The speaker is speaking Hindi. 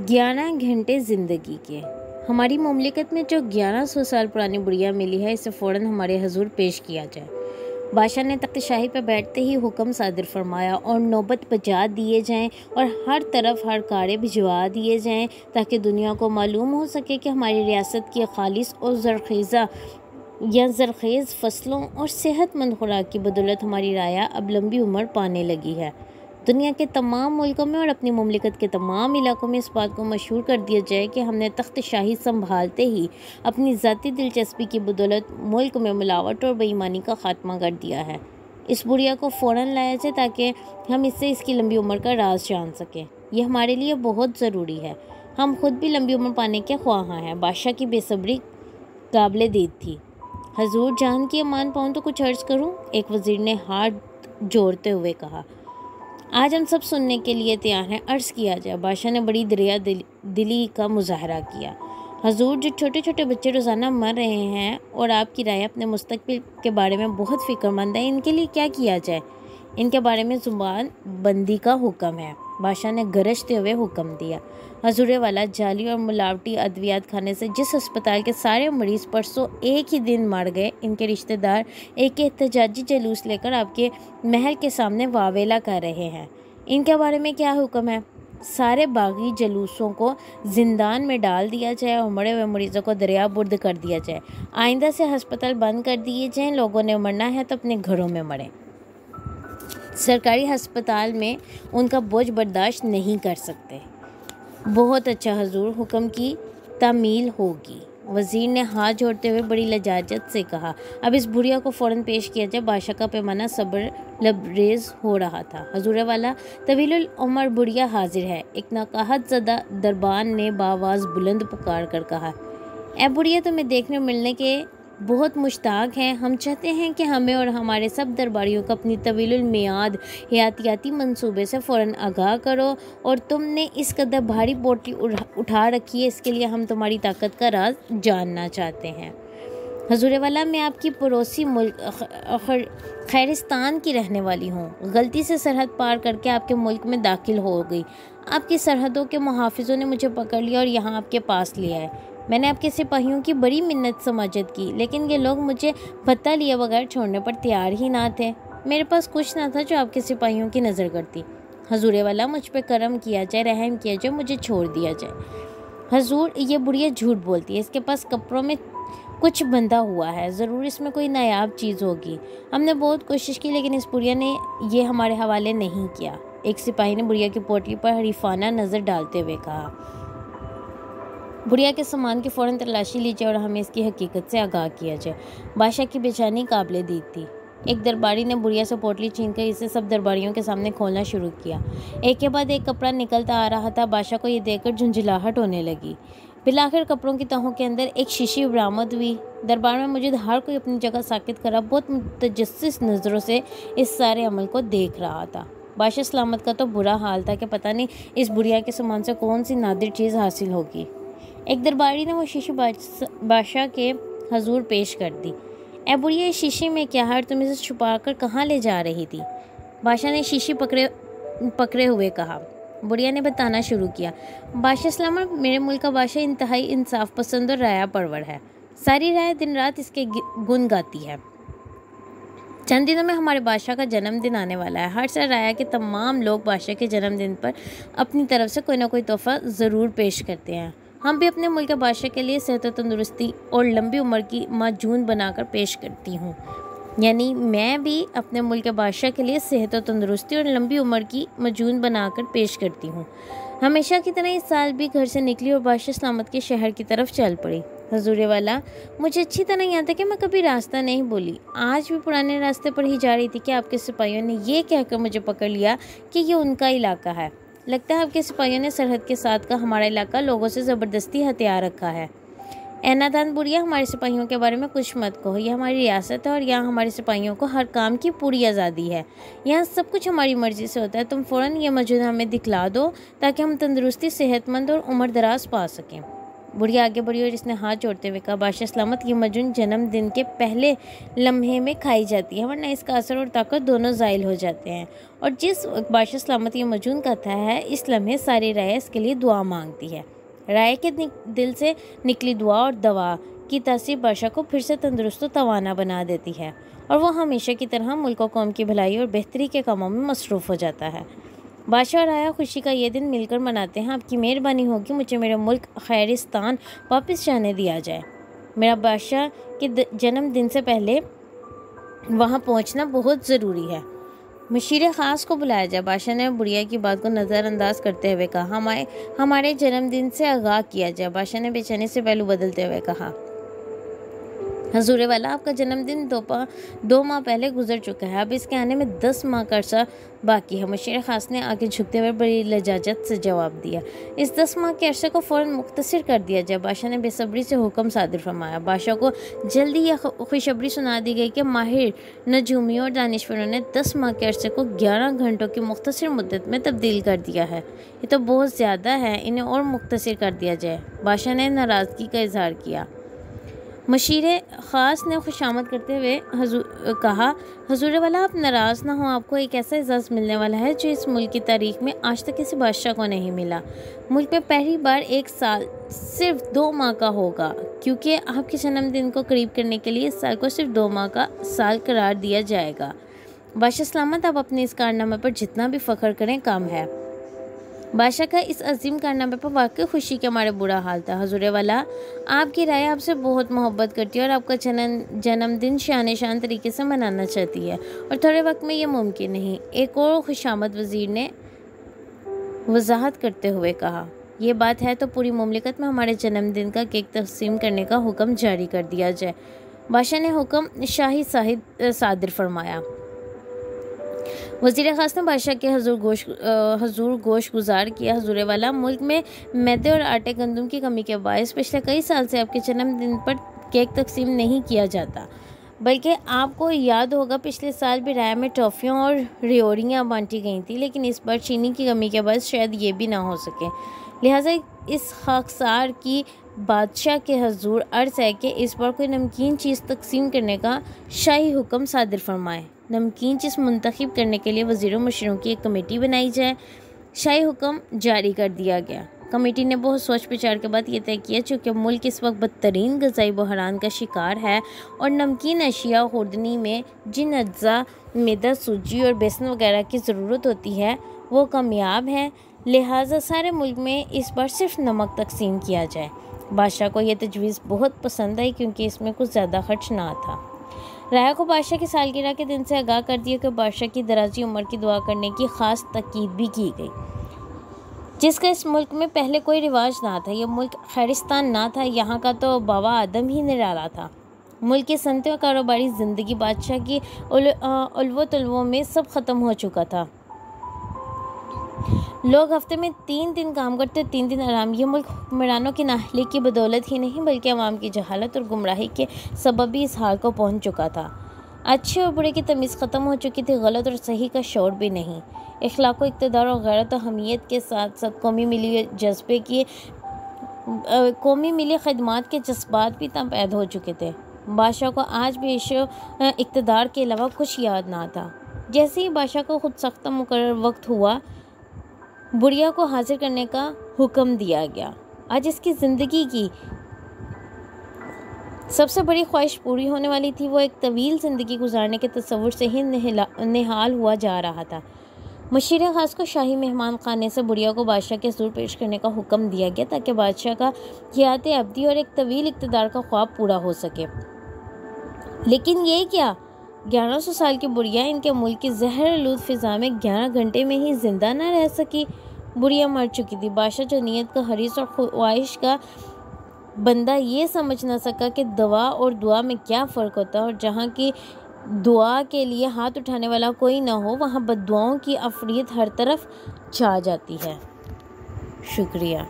11 घंटे ज़िंदगी के। हमारी मुमलिकत में जो 1100 साल पुरानी बुढ़िया मिली है, इसे फ़ौरन हमारे हजूर पेश किया जाए। बादशाह ने तख्त शाही पर बैठते ही हुक्म सादिर फरमाया और नौबत बजा दिए जाएं और हर तरफ हर कारे भिजवा दिए जाएं, ताकि दुनिया को मालूम हो सके कि हमारी रियासत की खालिस और ज़रख़ेज़ फसलों और सेहतमंद खुराक की बदौलत हमारी राया अब लंबी उम्र पाने लगी है। दुनिया के तमाम मुल्कों में और अपनी मुमलिकत के तमाम इलाकों में इस बात को मशहूर कर दिया जाए कि हमने तख्त शाही संभालते ही अपनी ज़ाती दिलचस्पी की बदौलत मुल्क में मिलावट और बेईमानी का खात्मा कर दिया है। इस बुढ़िया को फ़ौरन लाया जाए ताकि हम इससे इसकी लंबी उम्र का राज जान सकें। यह हमारे लिए बहुत ज़रूरी है। हम खुद भी लंबी उम्र पाने के ख्वाहां हैं। बादशाह की बेसब्री काबिल दीद थी। हजूर जान की अमान पाऊँ तो कुछ अर्ज़ करूँ? एक वज़ीर ने हाथ जोड़ते हुए कहा। आज हम सब सुनने के लिए तैयार हैं, अर्ज़ किया जाए। बादशाह ने बड़ी दरिया दिली का मुजाहरा किया। हजूर, जो छोटे छोटे बच्चे रोज़ाना मर रहे हैं और आपकी राय अपने मुस्तकबिल के बारे में बहुत फ़िक्रमंद है, इनके लिए क्या किया जाए? इनके बारे में ज़ुबान बंदी का हुक्म है। बादशाह ने गरजते हुए हुक्म दिया। हजूरे वाला, जाली और मिलावटी अद्वियात खाने से जिस अस्पताल के सारे मरीज़ परसों एक ही दिन मर गए, इनके रिश्तेदार एक एहतजाजी जुलूस लेकर आपके महल के सामने वावेला कर रहे हैं। इनके बारे में क्या हुक्म है? सारे बागी जुलूसों को जिंदान में डाल दिया जाए और मरे हुए मरीज़ों को दरिया बुर्द कर दिया जाए। आइंदा से अस्पताल बंद कर दिए जाएं। लोगों ने मरना है तो अपने घरों में मरें। सरकारी अस्पताल में उनका बोझ बर्दाश्त नहीं कर सकते। बहुत अच्छा हजूर, हुक्म की तामील होगी। वज़ीर ने हाथ जोड़ते हुए बड़ी लजाजत से कहा। अब इस बुढ़िया को फ़ौरन पेश किया जाए। बादशाह का पैमाना सब्र लबरेज हो रहा था। हजूर वाला, तवीलुल उमर बुढ़िया हाजिर है। एक नकाहत ज़दा दरबान ने बावाज़ बुलंद पुकार कर कहा। ए बुढ़िया, तुम्हें देखने मिलने के बहुत मुश्ताक हैं। हम चाहते हैं कि हमें और हमारे सब दरबारियों को अपनी तवीलुल मियाद हयातियाती मंसूबे से फ़ौरन आगाह करो। और तुमने इस कदर भारी पोटली उठा रखी है, इसके लिए हम तुम्हारी ताकत का राज जानना चाहते हैं। हजूर वाला, मैं आपकी पड़ोसी मुल्क खैरिस्तान की रहने वाली हूँ। गलती से सरहद पार करके आपके मुल्क में दाखिल हो गई। आपकी सरहदों के मुहाफिजों ने मुझे पकड़ लिया और यहाँ आपके पास लिया है। मैंने आपके सिपाहियों की बड़ी मिन्नत समाजत की, लेकिन ये लोग मुझे पता लिए बगैर छोड़ने पर तैयार ही ना थे। मेरे पास कुछ ना था जो आपके सिपाहियों की नज़र करती। हजूर वाला, मुझ पे करम किया जाए, रहम किया जाए, मुझे छोड़ दिया जाए। हजूर, ये बुढ़िया झूठ बोलती है। इसके पास कपड़ों में कुछ बंधा हुआ है। ज़रूर इसमें कोई नायाब चीज़ होगी। हमने बहुत कोशिश की, लेकिन इस बुढ़िया ने ये हमारे हवाले नहीं किया। एक सिपाही ने बुढ़िया की पोटली पर हरीफाना नज़र डालते हुए कहा। बुढ़िया के सामान की फ़ौरन तलाशी ली जाए और हमें इसकी हकीकत से आगाह किया जाए। बादशाह की बेचैनी काबिल दीद थी। एक दरबारी ने बुढ़िया से पोटली छीनकर इसे सब दरबारियों के सामने खोलना शुरू किया। एक के बाद एक कपड़ा निकलता आ रहा था। बादशाह को ये देखकर झुंझलाहट होने लगी। बिलाखिर कपड़ों की तहों के अंदर एक शीशी बरामद हुई। दरबार में मुझे हर कोई अपनी जगह साकित करा बहुत मुतजस्सिस नज़रों से इस सारे अमल को देख रहा था। बादशाह सलामत का तो बुरा हाल था कि पता नहीं इस बुढ़िया के सामान से कौन सी नादिर चीज़ हासिल होगी। एक दरबारी ने वो शीशी बादशाह के हजूर पेश कर दी। ए बुढ़िया, इस शीशी में क्या है? तुम इसे छुपा कर कहाँ ले जा रही थी? बादशाह ने शीशी पकड़े हुए कहा। बुढ़िया ने बताना शुरू किया। बादशाह सलामत, मेरे मुल्क का बादशाह इंतहाई इंसाफ पसंद और राया परवर है। सारी राय दिन रात इसके गुन गाती है। चंद दिनों में हमारे बादशाह का जन्मदिन आने वाला है। हर साल राया के तमाम लोग बादशाह के जन्मदिन पर अपनी तरफ से कोई ना कोई तोहफा ज़रूर पेश करते हैं। हम भी अपने मुल्क के बादशाह के लिए सेहत और तंदुरुस्ती और लंबी उम्र की माजून बनाकर पेश करती हूँ। यानी मैं भी अपने मुल्क के बादशाह के लिए सेहत और तंदुरुस्ती और लंबी उम्र की माजून बनाकर पेश करती हूँ। हमेशा की तरह इस साल भी घर से निकली और बादशाह सलामत के शहर की तरफ चल पड़ी। हजूर वाला, मुझे अच्छी तरह याद है कि मैं कभी रास्ता नहीं बोली। आज भी पुराने रास्ते पर ही जा रही थी कि आपके सिपाहियों ने ये कहकर मुझे पकड़ लिया कि ये उनका इलाका है। लगता है आपके सिपाहियों ने सरहद के साथ का हमारा इलाका लोगों से ज़बरदस्ती हथियार रखा है। ए नादान बुढ़िया, हमारे सिपाहियों के बारे में कुछ मत कहो। यह हमारी रियासत है और यहाँ हमारे सिपाहियों को हर काम की पूरी आज़ादी है। यहाँ सब कुछ हमारी मर्ज़ी से होता है। तुम फ़ौरन ये मौजूद हमें दिखला दो ताकि हम तंदुरुस्ती, सेहतमंद और उम्र दराज पा सकें। बुढ़िया आगे बढ़ी और इसने हाथ जोड़ते हुए कहा, बादशाह सलामत, ये मजून जन्मदिन के पहले लम्हे में खाई जाती है, वरना इसका असर और ताकत दोनों ज़ाइल हो जाते हैं। और जिस बादशाह सलामत ये मजून खाता है, इस लम्हे सारी राया इसके लिए दुआ मांगती है। राया के दिल से निकली दुआ और दवा की तासीर बादशाह को फिर से तंदुरुस्त व तवाना बना देती है और वह हमेशा की तरह मुल्क और कौम की भलाई और बेहतरी के कामों में मसरूफ़ हो जाता है। बादशाह और राया खुशी का ये दिन मिलकर मनाते हैं। आपकी मेहरबानी होगी मुझे मेरा मुल्क खैरिस्तान वापस जाने दिया जाए। मेरा बादशाह के जन्मदिन से पहले वहाँ पहुँचना बहुत ज़रूरी है। मुशीर ख़ास को बुलाया जाए। बादशाह ने बुढ़िया की बात को नज़रअंदाज करते हुए कहा, हमारे जन्मदिन से आगाह किया जाए। बादशाह ने बेचैनी से पहलू बदलते हुए कहा, हजूर वाला, आपका जन्मदिन 2 माह पहले गुजर चुका है, अब इसके आने में 10 माह का अर्सा बाकी है। मुशीर ख़ास ने आगे झुकते हुए बड़ी लजाजत से जवाब दिया, इस 10 माह के अरसे को फ़ौरन मुख्तसर कर दिया जाए। बादशाह ने बेसब्री से हुक्म सादिर फरमाया। बादशाह को जल्दी यह खुशखबरी सुना दी गई कि माहिर नजूमियों और दानिशवरों ने 10 माह के अरसे को 11 घंटों की मुख्तसर मुद्दत में तब्दील कर दिया है। ये तो बहुत ज़्यादा है, इन्हें और मुख्तसर कर दिया जाए। बादशाह ने नाराज़गी का इजहार किया। मुशीर ख़ास ने खुशामद करते हुए कहा, हजूर वाला, आप नाराज़ ना हो, आपको एक ऐसा एजाज़ मिलने वाला है जो इस मुल्क की तारीख़ में आज तक किसी बादशाह को नहीं मिला। मुल्क में पहली बार एक साल सिर्फ 2 माह का होगा, क्योंकि आपके जन्मदिन को करीब करने के लिए इस साल को सिर्फ 2 माह का साल करार दिया जाएगा। बादशाह सलामत, आप अपने इस कारनामे पर जितना भी फ़ख्र करें कम है। बादशाह का इस अजीम कारनामे पर वाकई खुशी के हमारे बुरा हाल था। हजूर वाला, आपकी राय आपसे बहुत मोहब्बत करती है और आपका जन्मदिन शान तरीके से मनाना चाहती है, और थोड़े वक्त में ये मुमकिन नहीं। एक और खुशामद वज़ीर ने वजाहत करते हुए कहा, यह बात है तो पूरी मुमलिकत में हमारे जन्मदिन का केक तकसीम करने का हुक्म जारी कर दिया जाए। बादशाह ने हुक्म शाही सादिर फरमाया। वज़ीर ख़ास ने बादशाह के हजूर गोश गुजार किया। हजूर वाला, मुल्क में मैदे और आटे गंदम की कमी के बायस पिछले कई साल से आपके जन्मदिन पर केक तकसीम नहीं किया जाता, बल्कि आपको याद होगा पिछले साल भी राय में टॉफ़ियाँ और रियोड़ियाँ बांटी गई थी, लेकिन इस बार चीनी की कमी के बायस शायद ये भी ना हो सके। लिहाजा इस खाकसार की बादशाह के हजूर अर्ज़ है कि इस बार कोई नमकीन चीज़ तकसीम करने का शाही हुक्म सादिर फरमाए। नमकीन चीज़ मुंतखब करने के लिए वज़ीरों मुशीरों की एक कमेटी बनाई जाए। शाही हुक्म जारी कर दिया गया। कमेटी ने बहुत सोच विचार के बाद ये तय किया, चूँकि मुल्क इस वक्त बदतरीन ग़ज़ाई बहरान का शिकार है और नमकीन अशिया खुर्दनी में जिन अज्जा मैदा, सूजी और बेसन वगैरह की ज़रूरत होती है वो कामयाब है, लिहाजा सारे मुल्क में इस बार सिर्फ नमक तकसीम किया जाए। बादशाह को यह तजवीज़ बहुत पसंद आई, क्योंकि इसमें कुछ ज़्यादा खर्च ना था। राया को बादशाह की सालगिरह के दिन से आगाह कर दिया कि बादशाह की दराजी उम्र की दुआ करने की ख़ास ताकीद भी की गई, जिसका इस मुल्क में पहले कोई रिवाज ना था। यह मुल्क खैरिस्तान ना था, यहाँ का तो बाबा आदम ही निराला था। मुल्क की सनती और कारोबारी ज़िंदगी बादशाह की उल्वो तल्वों में सब ख़त्म हो चुका था। लोग हफ्ते में 3 दिन काम करते, 3 दिन आराम। ये मुल्क हुक्मरानों की नाअहली की बदौलत ही नहीं, बल्कि अवाम की जहालत और गुमराही के सबब भी इस हाल को पहुँच चुका था। अच्छे और बुरे की तमीज़ ख़त्म हो चुकी थी, गलत और सही का शौर भी नहीं। इखलाक व इक़्तिदार और गैरत और हमीयत के साथ साथ कौमी मिली खदमात के जज्बात भी तब पैदा हो चुके थे। बादशाह को आज भी इक़्तिदार के अलावा कुछ याद ना था। जैसे ही बादशाह को खुद सख्त मुकर्रर वक्त हुआ, बुढ़िया को हाजिर करने का हुक्म दिया गया। आज इसकी ज़िंदगी की सबसे बड़ी ख्वाहिश पूरी होने वाली थी। वो एक तवील ज़िंदगी गुजारने के तस्वुर से ही निहाल हुआ जा रहा था। मुशीर ख़ास को शाही मेहमान खाने से बुढ़िया को बादशाह के हुज़ूर पेश करने का हुक्म दिया गया, ताकि बादशाह का हयात अब्दी और एक तवील इक़्तिदार का ख्वाब पूरा हो सके। लेकिन ये क्या, 1100 साल की बुढ़िया इनके मुल्क की ज़हर-आलूद फ़िज़ा में 11 घंटे में ही ज़िंदा ना रह सकी। बुढ़िया मर चुकी थी। बादशाह जो नीयत का हरीस और ख्वाहिश का बंदा ये समझ ना सका कि दवा और दुआ में क्या फ़र्क होता है, और जहाँ की दुआ के लिए हाथ उठाने वाला कोई ना हो, वहाँ बद्दुआओं की अफरीत हर तरफ छा जाती है। शुक्रिया।